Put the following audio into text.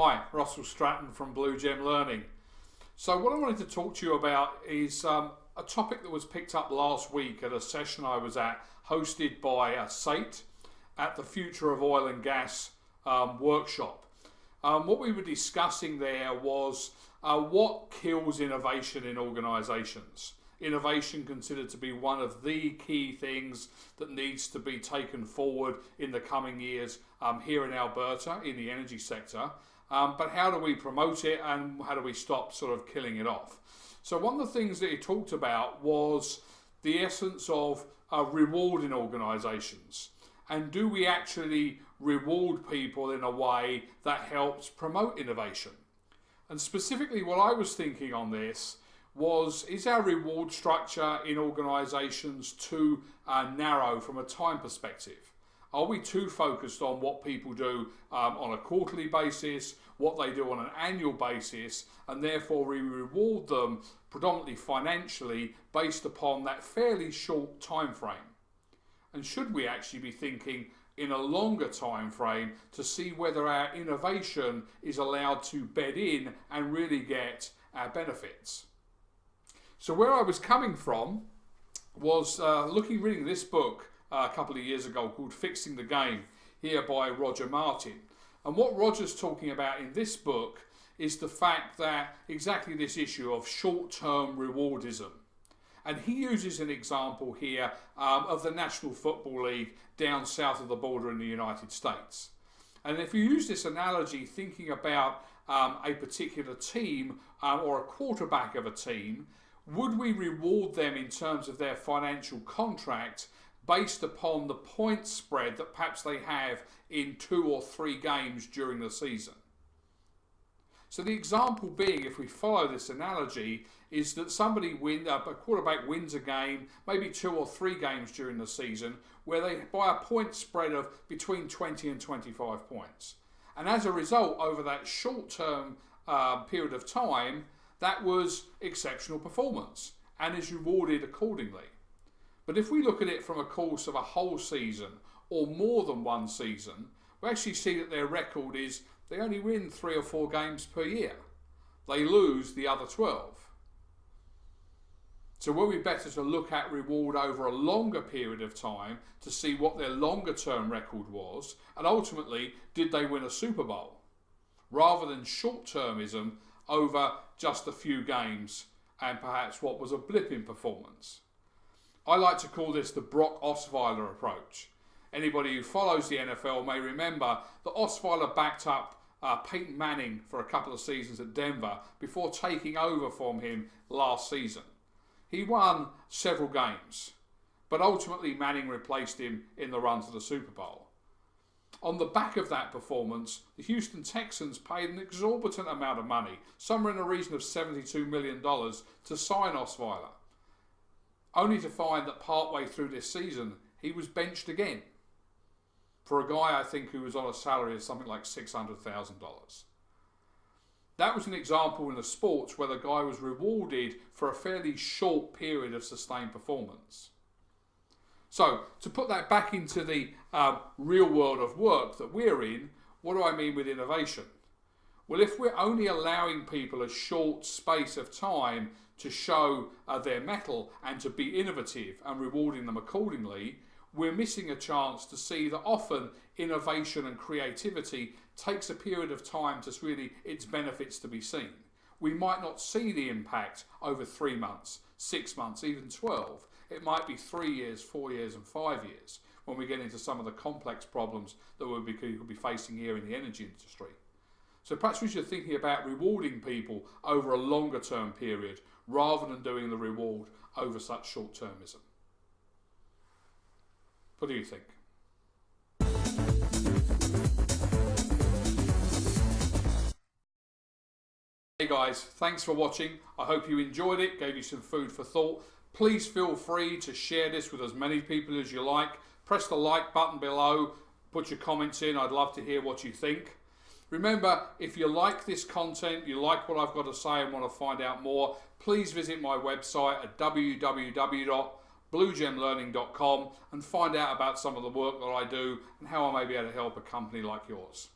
Hi, Russell Stratton from Blue Gem Learning. So what I wanted to talk to you about is a topic that was picked up last week at a session I was at, hosted by SATE at the Future of Oil and Gas workshop. What we were discussing there was what kills innovation in organisations. Innovation considered to be one of the key things that needs to be taken forward in the coming years here in Alberta in the energy sector. But how do we promote it and how do we stop sort of killing it off? So one of the things that he talked about was the essence of rewarding organisations. And do we actually reward people in a way that helps promote innovation? And specifically what I was thinking on this was, is our reward structure in organisations too narrow from a time perspective? Are we too focused on what people do on a quarterly basis, what they do on an annual basis, and therefore we reward them predominantly financially based upon that fairly short time frame? And should we actually be thinking in a longer time frame to see whether our innovation is allowed to bed in and really get our benefits? So where I was coming from was reading this book a couple of years ago called Fixing the Game, here by Roger Martin. And what Roger's talking about in this book is the fact that exactly this issue of short-term rewardism. And he uses an example here of the National Football League down south of the border in the United States. And if you use this analogy thinking about a particular team or a quarterback of a team, would we reward them in terms of their financial contract based upon the point spread that perhaps they have in 2 or 3 games during the season? So the example being, if we follow this analogy, is that a quarterback wins a game, maybe 2 or 3 games during the season, where they buy a point spread of between 20 and 25 points. And as a result, over that short-term period of time, that was exceptional performance and is rewarded accordingly. But if we look at it from a course of a whole season or more than one season, we actually see that their record is they only win 3 or 4 games per year. They lose the other 12. So will it be better to look at reward over a longer period of time to see what their longer term record was, and ultimately, did they win a Super Bowl? Rather than short-termism over just a few games and perhaps what was a blip in performance. I like to call this the Brock Osweiler approach. Anybody who follows the NFL may remember that Osweiler backed up Peyton Manning for a couple of seasons at Denver before taking over from him last season. He won several games, but ultimately Manning replaced him in the run to the Super Bowl. On the back of that performance, the Houston Texans paid an exorbitant amount of money, somewhere in the region of $72 million, to sign Osweiler, only to find that partway through this season he was benched again for a guy, I think, who was on a salary of something like $600,000. That was an example in the sports where the guy was rewarded for a fairly short period of sustained performance. So, to put that back into the real world of work that we're in, what do I mean with innovation? Well, if we're only allowing people a short space of time to show their mettle and to be innovative and rewarding them accordingly, we're missing a chance to see that often innovation and creativity takes a period of time to really its benefits to be seen. We might not see the impact over 3 months, 6 months, even 12. It might be 3 years, 4 years and 5 years when we get into some of the complex problems that we'll be facing here in the energy industry. So perhaps we should be thinking about rewarding people over a longer term period rather than doing the reward over such short-termism. What do you think? Hey guys, thanks for watching. I hope you enjoyed it, gave you some food for thought. Please feel free to share this with as many people as you like. Press the like button below, put your comments in. I'd love to hear what you think. Remember, if you like this content, you like what I've got to say and want to find out more, please visit my website at www.bluegemlearning.com and find out about some of the work that I do and how I may be able to help a company like yours.